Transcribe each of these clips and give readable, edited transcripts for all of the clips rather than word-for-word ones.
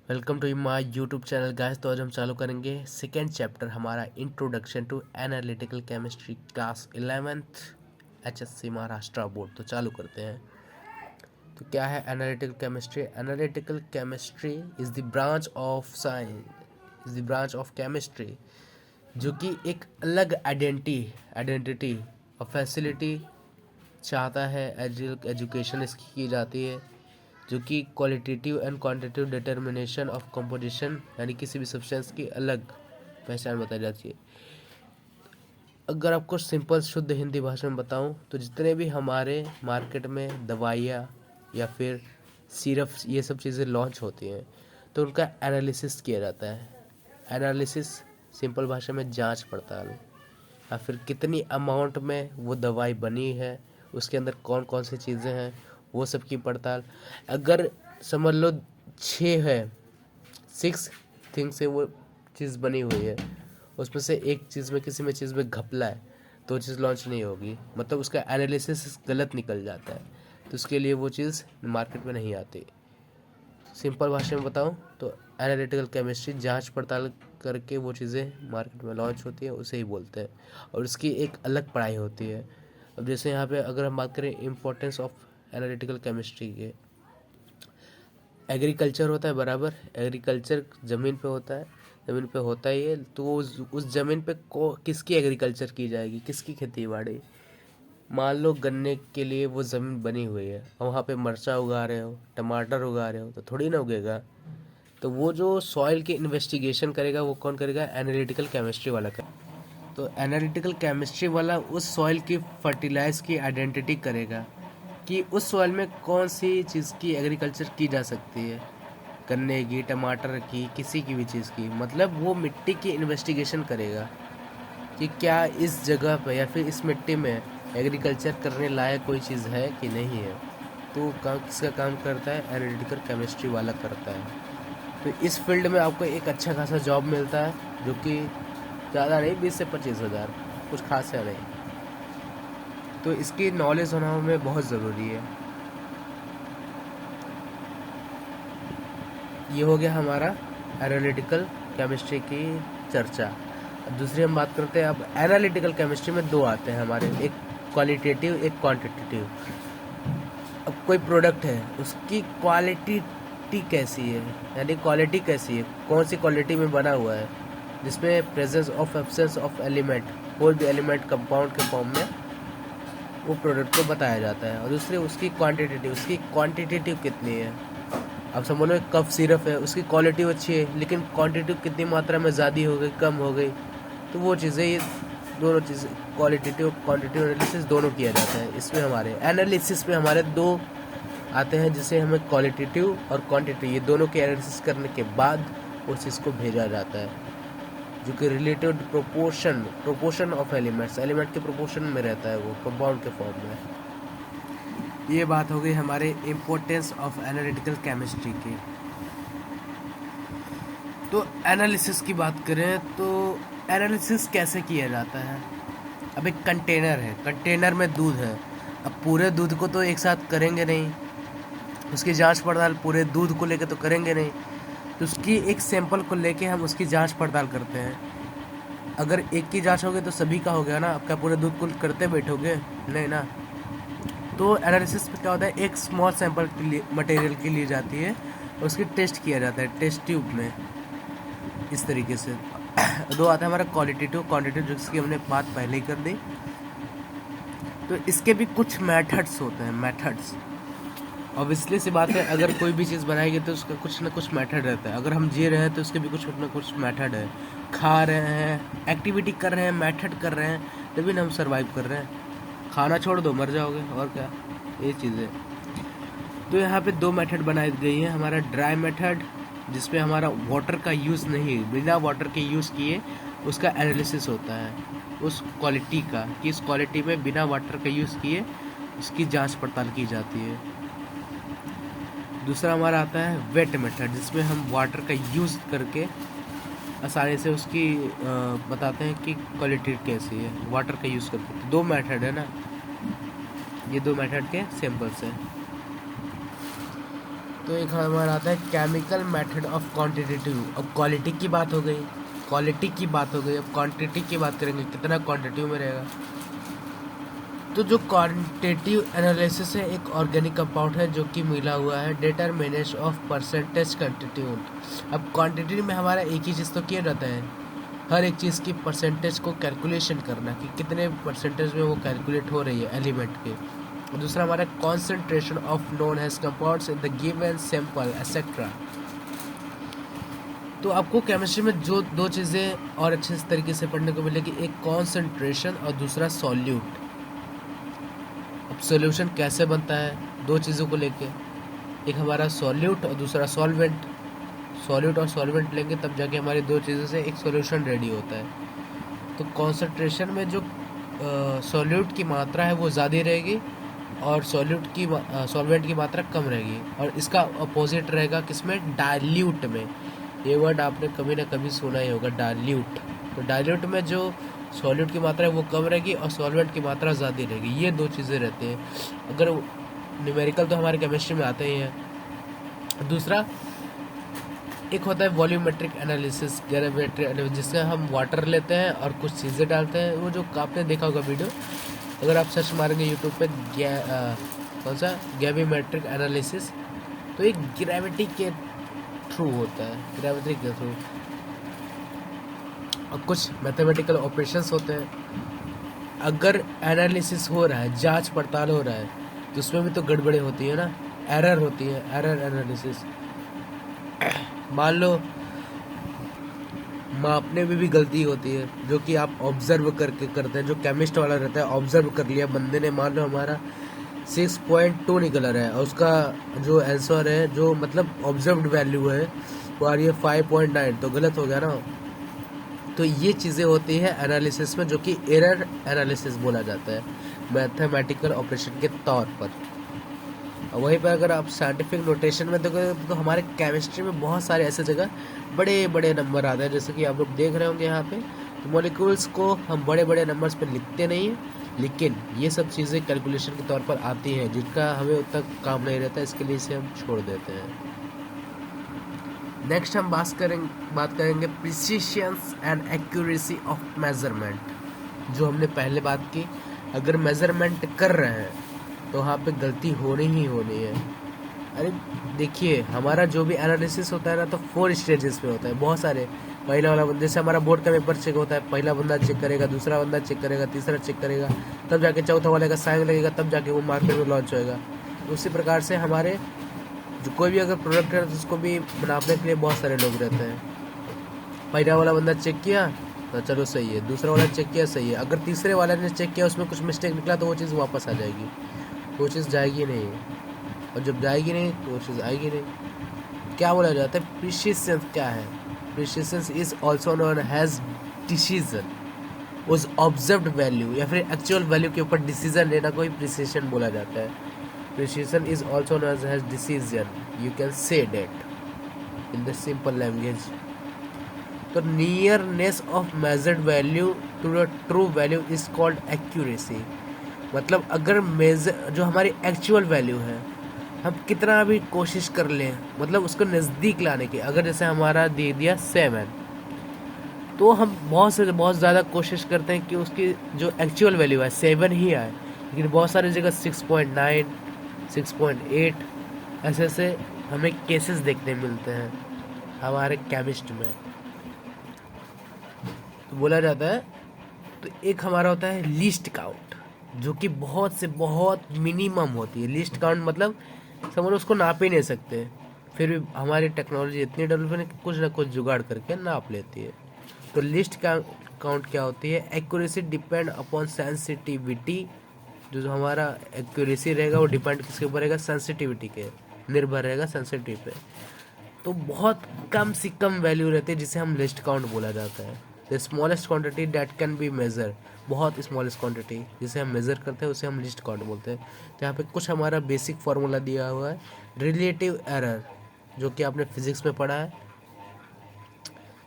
Welcome to my YouTube channel guys. तो आज हम चालू करेंगे सेकेंड चैप्टर हमारा introduction to analytical chemistry class 11th HSC Maharashtra board. तो चालू करते हैं। तो क्या है analytical chemistry? Analytical chemistry is the branch of science is the branch of chemistry जो कि एक अलग आइडेंटिटी और फैसिलिटी चाहता है। एजुकेशन इसकी की जाती है जो कि qualitative and quantitative determination of composition यानी किसी भी सब्सटेंस की अलग पहचान बताई जाती है। अगर आपको सिंपल शुद्ध हिंदी भाषा में बताऊं तो जितने भी हमारे मार्केट में दवाइयाँ या फिर सिरप ये सब चीज़ें लॉन्च होती हैं तो उनका एनालिसिस किया जाता है। एनालिसिस सिंपल भाषा में जांच पड़ताल, या फिर कितनी अमाउंट में वो दवाई बनी है, उसके अंदर कौन कौन सी चीज़ें हैं, वो सब की पड़ताल। अगर समझ लो 6 है, 6 थिंग से वो चीज़ बनी हुई है, उसमें से एक चीज़ में किसी में चीज़ में घपला है तो वो चीज़ लॉन्च नहीं होगी, मतलब उसका एनालिसिस गलत निकल जाता है तो उसके लिए वो चीज़ मार्केट में नहीं आती। सिंपल भाषा में बताऊं तो एनालिटिकल केमिस्ट्री जांच पड़ताल करके वो चीज़ें मार्केट में लॉन्च होती है उसे ही बोलते हैं, और उसकी एक अलग पढ़ाई होती है। अब जैसे यहाँ पे अगर हम बात करें इम्पोर्टेंस ऑफ एनालिटिकल केमिस्ट्री के, एग्रीकल्चर होता है बराबर, एग्रीकल्चर ज़मीन पे होता है, ज़मीन पे होता ही है तो उस ज़मीन पे किसकी एग्रीकल्चर की जाएगी, किसकी खेती बाड़ी। मान लो गन्ने के लिए वो ज़मीन बनी हुई है और वहाँ पे मरचा उगा रहे हो, टमाटर उगा रहे हो तो थोड़ी ना उगेगा। तो वो जो सॉइल की इन्वेस्टिगेशन करेगा वो कौन करेगा? एनालिटिकल केमिस्ट्री वाला करेगा। तो एनालिटिकल केमिस्ट्री वाला उस सॉइल की फर्टिलाइज की आइडेंटिटी करेगा कि उस सॉइल में कौन सी चीज़ की एग्रीकल्चर की जा सकती है, गन्ने की, टमाटर की, किसी की भी चीज़ की। मतलब वो मिट्टी की इन्वेस्टिगेशन करेगा कि क्या इस जगह पर या फिर इस मिट्टी में एग्रीकल्चर करने लायक कोई चीज़ है कि नहीं है। तो किसका काम करता है? एनालिटिकल केमिस्ट्री वाला करता है। तो इस फील्ड में आपको एक अच्छा खासा जॉब मिलता है जो कि ज़्यादा नहीं, 20 से 25 हज़ार, कुछ खास है नहीं। तो इसकी नॉलेज होना हमें बहुत ज़रूरी है। ये हो गया हमारा एनालिटिकल केमिस्ट्री की चर्चा। अब दूसरी हम बात करते हैं। अब एनालिटिकल केमिस्ट्री में दो आते हैं हमारे, एक क्वालिटेटिव एक क्वांटिटेटिव। अब कोई प्रोडक्ट है उसकी क्वालिटी कैसी है, यानी क्वालिटी कैसी है, कौन सी क्वालिटी में बना हुआ है, जिसमें presence of absence of element, कोई भी एलिमेंट कंपाउंड के फॉर्म में वो प्रोडक्ट को बताया जाता है। और दूसरी उसकी क्वांटिटेटिव कितनी है। अब समझ लो एक कप सिरप है, उसकी क्वालिटी अच्छी है लेकिन क्वांटिटी कितनी मात्रा में ज़्यादा हो गई, कम हो गई, तो वो चीज़ें, ये दोनों चीज़ें क्वालिटेटिव क्वांटिटेटिव एनालिसिस दोनों किया जाता है। इसमें हमारे एनालिसिस में हमारे दो आते हैं जिसे हमें क्वालिटेटिव और क्वांटिटेटिव, ये दोनों के एनालिसिस करने के बाद उस चीज़ को भेजा जाता है जो कि रिलेटेड प्रोपोर्शन ऑफ एलिमेंट के प्रोपोर्शन में रहता है वो कंपाउंड के फॉर्म में। ये बात हो गई हमारे इम्पोर्टेंस ऑफ एनालिटिकल केमिस्ट्री की। तो एनालिसिस की बात करें तो एनालिसिस कैसे किया जाता है? अब एक कंटेनर है, कंटेनर में दूध है। अब पूरे दूध को तो एक साथ करेंगे नहीं, उसकी जांच पड़ताल पूरे दूध को लेके तो करेंगे नहीं, तो उसकी एक सैंपल को लेके हम उसकी जांच पड़ताल करते हैं। अगर एक की जांच होगी तो सभी का हो गया ना, अब क्या पूरे दूध को करते बैठोगे? नहीं ना। तो एनालिसिस में क्या होता है, एक स्मॉल सैंपल के लिए मटेरियल की ली जाती है और उसकी टेस्ट किया जाता है टेस्ट ट्यूब में, इस तरीके से। दो आता है हमारा क्वालिटेटिव क्वांटिटेटिव, जिसकी हमने बात पहले ही कर दी। तो इसके भी कुछ मेथड्स होते हैं, मेथड्स। ऑब्वियसली सी बात है, अगर कोई भी चीज़ बनाएगी तो उसका कुछ ना कुछ मेथड रहता है। अगर हम जी रहे हैं तो उसके भी कुछ ना कुछ मेथड है। खा रहे हैं, एक्टिविटी कर रहे हैं, मेथड कर रहे हैं, तभी ना हम सर्वाइव कर रहे हैं। खाना छोड़ दो मर जाओगे, और क्या, ये चीज़ें। तो यहाँ पे दो मेथड बनाई गई हैं। हमारा ड्राई मेथड, जिसमें हमारा वाटर का यूज़ नहीं, बिना वाटर के यूज़ किए उसका एनालिसिस होता है उस क्वालिटी का, कि इस क्वालिटी में बिना वाटर का यूज़ किए उसकी जांच पड़ताल की जाती है। दूसरा हमारा आता है वेट मेथड, जिसमें हम वाटर का यूज़ करके आसानी से उसकी बताते हैं कि क्वालिटी कैसी है, वाटर का यूज़ करके। तो दो मेथड है ना, ये दो मेथड के सैंपल्स हैं। तो एक हमारा आता है केमिकल मेथड ऑफ क्वांटिटेटिव। अब क्वालिटी की बात हो गई, क्वालिटी की बात हो गई, अब क्वांटिटी की बात करेंगे, कितना क्वांटिटी में रहेगा। तो जो क्वांटिटेटिव एनालिसिस है, एक ऑर्गेनिक कंपाउंड है जो कि मिला हुआ है डिटरमिनेशन ऑफ परसेंटेज कंस्टिट्यूट। अब क्वांटिटी में हमारा एक ही चीज़ तो किया जाता है, हर एक चीज़ की परसेंटेज को कैलकुलेशन करना कि कितने परसेंटेज में वो कैलकुलेट हो रही है एलिमेंट के। और दूसरा हमारा concentration of non has compounds in the given sample etcetera. तो आपको केमिस्ट्री में जो दो चीज़ें और अच्छे तरीके से पढ़ने को मिलेगी, एक कॉन्सेंट्रेशन और दूसरा सॉल्यूट। अब सॉल्यूशन कैसे बनता है, दो चीज़ों को लेके, एक हमारा सॉल्यूट और दूसरा सॉल्वेंट। सॉल्यूट और सॉल्वेंट लेंगे तब जाके हमारी दो चीज़ों से एक सॉल्यूशन रेडी होता है। तो कॉन्सेंट्रेशन में जो सॉल्यूट की मात्रा है वो ज़्यादा रहेगी और सॉल्वेंट की मात्रा कम रहेगी। और इसका अपोजिट रहेगा किसमें, डाइल्यूट में। ये वर्ड आपने कभी ना कभी सुना ही होगा, डाइल्यूट। तो डाइल्यूट में जो सॉल्यूट की मात्रा है वो कम रहेगी और सॉल्वेंट की मात्रा ज़्यादा रहेगी। ये दो चीज़ें रहती हैं। अगर न्यूमेरिकल तो हमारे केमिस्ट्री में आते ही हैं। दूसरा एक होता है वॉल्यूमेट्रिक एनालिसिस, ग्रेविमेट्रिक एनालिसिस, जिससे हम वाटर लेते हैं और कुछ चीज़ें डालते हैं। वो जो आपने देखा होगा वीडियो, अगर आप सर्च मारेंगे यूट्यूब पे कौन सा ग्रेविमेट्रिक एनालिसिस, तो एक ग्रेविटी के थ्रू होता है, ग्रेविटी के थ्रू। और कुछ मैथमेटिकल ऑपरेशंस होते हैं। अगर एनालिसिस हो रहा है, जांच पड़ताल हो रहा है, तो उसमें भी तो गड़बड़े होती है ना, एरर होती है, एरर एनालिसिस। मान लो मापने में भी गलती होती है, जो कि आप ऑब्जर्व करके करते हैं। जो केमिस्ट वाला रहता है, ऑब्जर्व कर लिया बंदे ने, मान लो हमारा 6.2 निकल रहा है और उसका जो आंसर है, जो मतलब ऑब्जर्व्ड वैल्यू है, वो आ रही है 5.9, तो गलत हो गया ना। तो ये चीज़ें होती हैं एनालिसिस में, जो कि एरर एनालिसिस बोला जाता है मैथमेटिकल ऑपरेशन के तौर पर। और वहीं पर अगर आप साइंटिफिक नोटेशन में देखोगे तो हमारे केमिस्ट्री में बहुत सारे ऐसे जगह बड़े बड़े नंबर आते हैं, जैसे कि आप लोग देख रहे होंगे यहाँ पे। तो मॉलिक्यूल्स को हम बड़े बड़े नंबर्स पर लिखते नहीं हैं, लेकिन ये सब चीज़ें कैलकुलेशन के तौर पर आती हैं, जिनका हमें उतना काम नहीं रहता, इसके लिए इसे हम छोड़ देते हैं। नेक्स्ट हम बात करेंगे प्रिसिशंस एंड एक्यूरेसी ऑफ मेजरमेंट। जो हमने पहले बात की, अगर मेजरमेंट कर रहे हैं तो वहाँ पे गलती होनी ही होनी है। अरे देखिए, हमारा जो भी एनालिसिस होता है ना, तो 4 स्टेजेस पे होता है, बहुत सारे। पहला वाला जैसे हमारा बोर्ड का पेपर चेक होता है, पहला बंदा चेक करेगा, दूसरा बंदा चेक करेगा, तीसरा चेक करेगा, तब जाके चौथा वाले का साइन लगेगा, तब जाके वो मार्केट में लॉन्च होएगा। उसी प्रकार से हमारे जो कोई भी अगर प्रोडक्ट है तो उसको भी बनाने के लिए बहुत सारे लोग रहते हैं। पहला वाला बंदा चेक किया तो चलो सही है, दूसरा वाला चेक किया सही है, अगर तीसरे वाले ने चेक किया उसमें कुछ मिस्टेक निकला तो वो चीज़ वापस आ जाएगी, वो चीज़ जाएगी नहीं। और जब जाएगी नहीं तो वो चीज़ आएगी नहीं। क्या बोला जाता है, प्रिसिशन क्या है? Precision is also known as decision, उस ऑब्जर्व्ड वैल्यू या फिर एक्चुअल वैल्यू के ऊपर डिसीजन लेना को ही प्रिसिशन बोला जाता है। Precision is also known as decision, you can say that in the simple language. तो nearness of measured value to the true value is called accuracy. मतलब अगर मेजर जो हमारी एक्चुअल वैल्यू है, हम कितना भी कोशिश कर लें, मतलब उसको नज़दीक लाने की, अगर जैसे हमारा दे दिया 7, तो हम बहुत से बहुत ज़्यादा कोशिश करते हैं कि उसकी जो एक्चुअल वैल्यू है 7 ही आए, लेकिन बहुत सारी जगह 6.9, 6.8 ऐसे हमें केसेस देखने मिलते हैं हमारे केमिस्ट में। तो बोला जाता है, तो एक हमारा होता है लीस्ट काउंट, जो कि बहुत से बहुत मिनिमम होती है। लीस्ट काउंट मतलब समझ लो उसको नाप ही नहीं सकते, फिर भी हमारी टेक्नोलॉजी इतनी डेवलप है कि कुछ ना कुछ जुगाड़ करके नाप लेती है। तो लिस्ट काउंट क्या होती है? Accuracy depend upon sensitivity. जो हमारा एक्यूरेसी रहेगा वो डिपेंड किसके ऊपर रहेगा? सेंसिटिविटी के, निर्भर रहेगा सेंसिटिव पे। तो बहुत कम से कम वैल्यू रहती है जिसे हम लिस्ट काउंट बोला जाता है। The smallest quantity that can be measure, बहुत स्मॉलेस्ट क्वांटिटी जिसे हम मेज़र करते हैं उसे हम लिस्ट काउंट बोलते हैं। तो यहाँ पे कुछ हमारा बेसिक फार्मूला दिया हुआ है, रिलेटिव एरर, जो कि आपने फिजिक्स में पढ़ा है।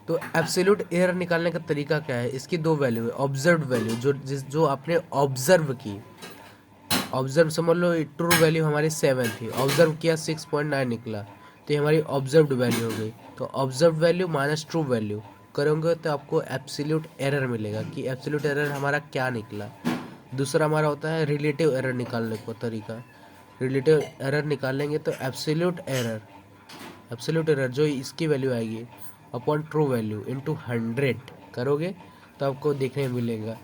तो एब्सोल्यूट एरर निकालने का तरीका क्या है? इसकी दो वैल्यू है, ऑब्जर्व्ड वैल्यू, जो आपने ऑब्जर्व की, ऑब्जर्व समझ लो ट्रू वैल्यू हमारी 7 थी, ऑब्जर्व किया 6.9 निकला, तो ये हमारी ऑब्जर्व्ड वैल्यू हो गई। तो observe value minus true value करोगे तो आपको एब्सोल्यूट एरर मिलेगा कि एब्सोल्यूट एरर हमारा क्या निकला। दूसरा हमारा होता है रिलेटिव एरर निकालने का तरीका। रिलेटिव एरर निकालेंगे तो एब्सोल्यूट एरर जो इसकी वैल्यू आएगी अपॉन ट्रू वैल्यू इंटू 100 करोगे तो आपको देखने को मिलेगा।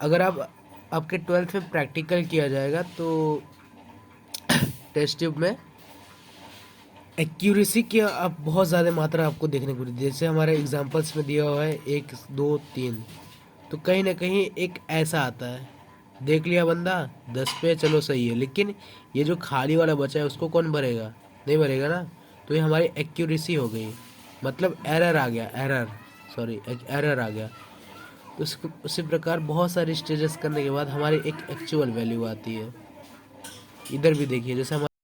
अगर आप आपके 12th में प्रैक्टिकल किया जाएगा तो टेस्ट ट्यूब में एक्यूरेसी की आप बहुत ज़्यादा मात्रा आपको देखने को मिलती है। जैसे हमारे एग्जांपल्स में दिया हुआ है 1 2 3, तो कहीं ना कहीं एक ऐसा आता है, देख लिया बंदा 10 पे चलो सही है, लेकिन ये जो खाली वाला बचा है उसको कौन भरेगा, नहीं भरेगा ना। तो ये हमारी एक्यूरेसी हो गई, मतलब एरर आ गया, एरर आ गया। तो उसी प्रकार बहुत सारे स्टेजेस करने के बाद हमारी एक एक्चुअल वैल्यू आती है। इधर भी देखिए जैसे हमारे